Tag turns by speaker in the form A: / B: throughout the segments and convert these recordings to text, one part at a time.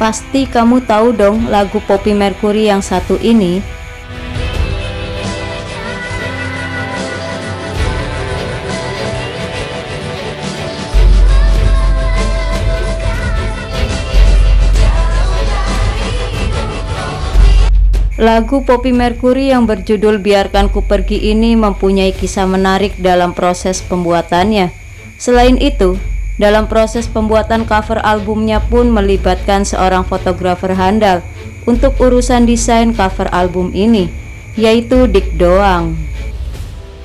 A: Pasti kamu tahu dong lagu Poppy Mercury yang satu ini. Lagu Poppy Mercury yang berjudul Biarkan Ku Pergi ini mempunyai kisah menarik dalam proses pembuatannya. Selain itu, dalam proses pembuatan cover albumnya pun melibatkan seorang fotografer handal untuk urusan desain cover album ini, yaitu Dik Doang.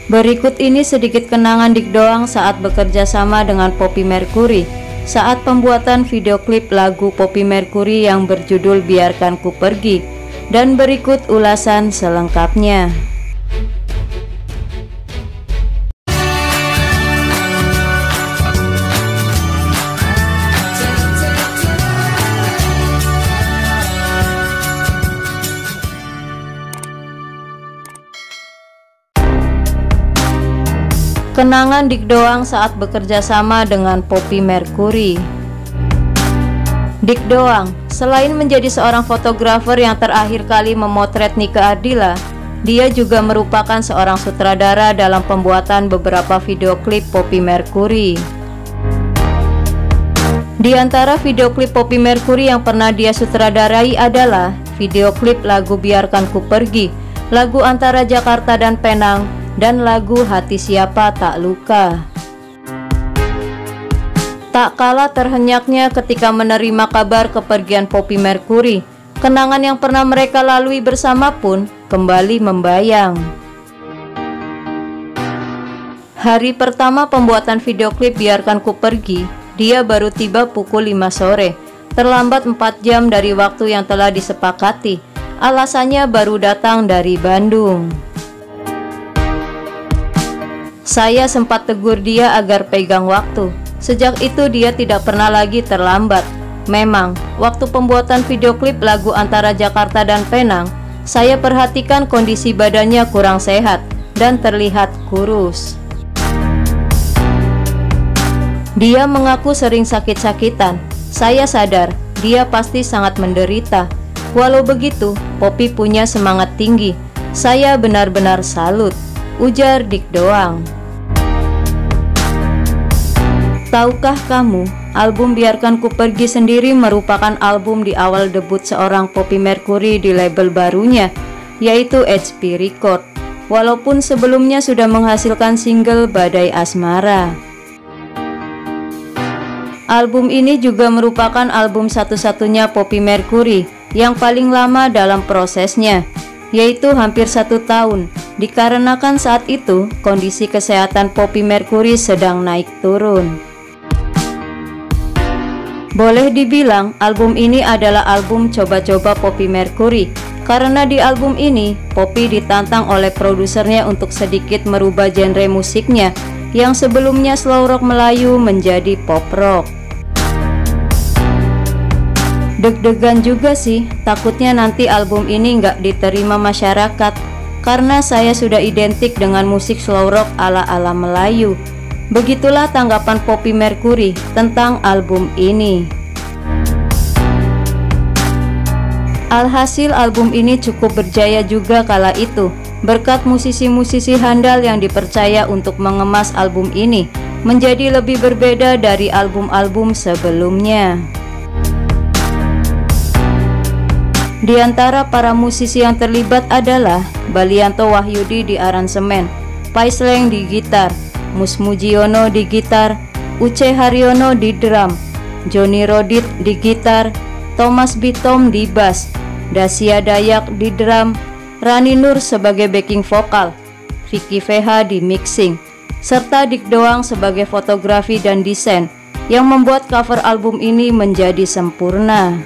A: Berikut ini sedikit kenangan Dik Doang saat bekerja sama dengan Poppy Mercury saat pembuatan video klip lagu Poppy Mercury yang berjudul Biarkan Ku Pergi, dan berikut ulasan selengkapnya. Kenangan Dik Doang saat bekerja sama dengan Poppy Mercury. Dik Doang, selain menjadi seorang fotografer yang terakhir kali memotret Nike Ardilla, dia juga merupakan seorang sutradara dalam pembuatan beberapa video klip Poppy Mercury. Di antara video klip Poppy Mercury yang pernah dia sutradarai adalah video klip lagu Biarkan Ku Pergi, lagu Antara Jakarta dan Penang, dan lagu Hati Siapa Tak Luka. Tak kalah terhenyaknya ketika menerima kabar kepergian Poppy Mercury, kenangan yang pernah mereka lalui bersama pun kembali membayang. Hari pertama pembuatan video klip Biarkan Ku Pergi, dia baru tiba pukul 5 sore, terlambat 4 jam dari waktu yang telah disepakati. Alasannya baru datang dari Bandung. Saya sempat tegur dia agar pegang waktu. Sejak itu dia tidak pernah lagi terlambat. Memang, waktu pembuatan video klip lagu Antara Jakarta dan Penang, saya perhatikan kondisi badannya kurang sehat dan terlihat kurus. Dia mengaku sering sakit-sakitan. Saya sadar, dia pasti sangat menderita. Walau begitu, Poppy punya semangat tinggi. Saya benar-benar salut, ujar Dik Doang. Tahukah kamu, album Biarkan Ku Pergi sendiri merupakan album di awal debut seorang Poppy Mercury di label barunya, yaitu HP Record, walaupun sebelumnya sudah menghasilkan single Badai Asmara. Album ini juga merupakan album satu-satunya Poppy Mercury yang paling lama dalam prosesnya, yaitu hampir 1 tahun, dikarenakan saat itu kondisi kesehatan Poppy Mercury sedang naik turun. Boleh dibilang album ini adalah album coba-coba Poppy Mercury, karena di album ini Poppy ditantang oleh produsernya untuk sedikit merubah genre musiknya yang sebelumnya slow rock Melayu menjadi pop rock. Deg-degan juga sih, takutnya nanti album ini nggak diterima masyarakat, karena saya sudah identik dengan musik slow rock ala-ala Melayu. Begitulah tanggapan Poppy Mercury tentang album ini. Alhasil album ini cukup berjaya juga kala itu, berkat musisi-musisi handal yang dipercaya untuk mengemas album ini menjadi lebih berbeda dari album-album sebelumnya. Di antara para musisi yang terlibat adalah Balianto Wahyudi di aransemen, Paisleng di gitar, Mus Mujiono di gitar, Uce Haryono di drum, Johnny Rodit di gitar, Thomas Bitom di bass, Dasia Dayak di drum, Rani Nur sebagai backing vokal, Vicky VH di mixing, serta Dik Doang sebagai fotografi dan desain yang membuat cover album ini menjadi sempurna.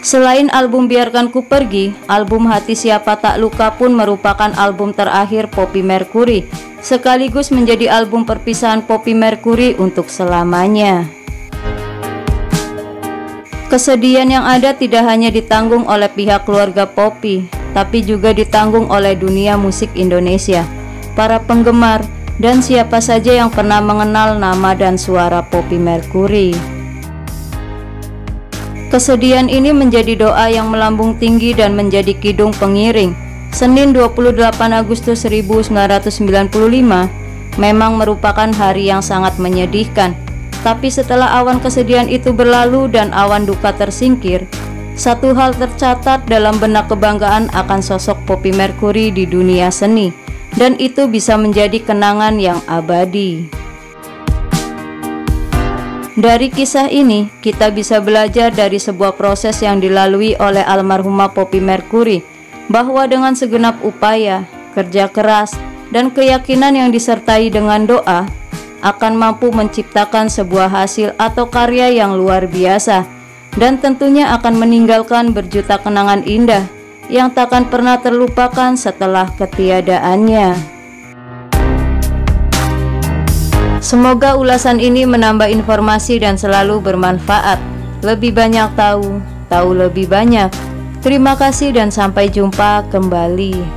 A: Selain album Biarkan Ku Pergi, album Hati Siapa Tak Luka pun merupakan album terakhir Poppy Mercury, sekaligus menjadi album perpisahan Poppy Mercury untuk selamanya. Kesedihan yang ada tidak hanya ditanggung oleh pihak keluarga Poppy, tapi juga ditanggung oleh dunia musik Indonesia, para penggemar, dan siapa saja yang pernah mengenal nama dan suara Poppy Mercury. Kesedihan ini menjadi doa yang melambung tinggi dan menjadi kidung pengiring. Senin 28 Agustus 1995 memang merupakan hari yang sangat menyedihkan. Tapi setelah awan kesedihan itu berlalu dan awan duka tersingkir, satu hal tercatat dalam benak kebanggaan akan sosok Poppy Mercury di dunia seni, dan itu bisa menjadi kenangan yang abadi. Dari kisah ini, kita bisa belajar dari sebuah proses yang dilalui oleh almarhumah Poppy Mercury, bahwa dengan segenap upaya, kerja keras, dan keyakinan yang disertai dengan doa, akan mampu menciptakan sebuah hasil atau karya yang luar biasa, dan tentunya akan meninggalkan berjuta kenangan indah yang takkan pernah terlupakan setelah ketiadaannya. Semoga ulasan ini menambah informasi dan selalu bermanfaat. Lebih banyak tahu lebih banyak. Terima kasih dan sampai jumpa kembali.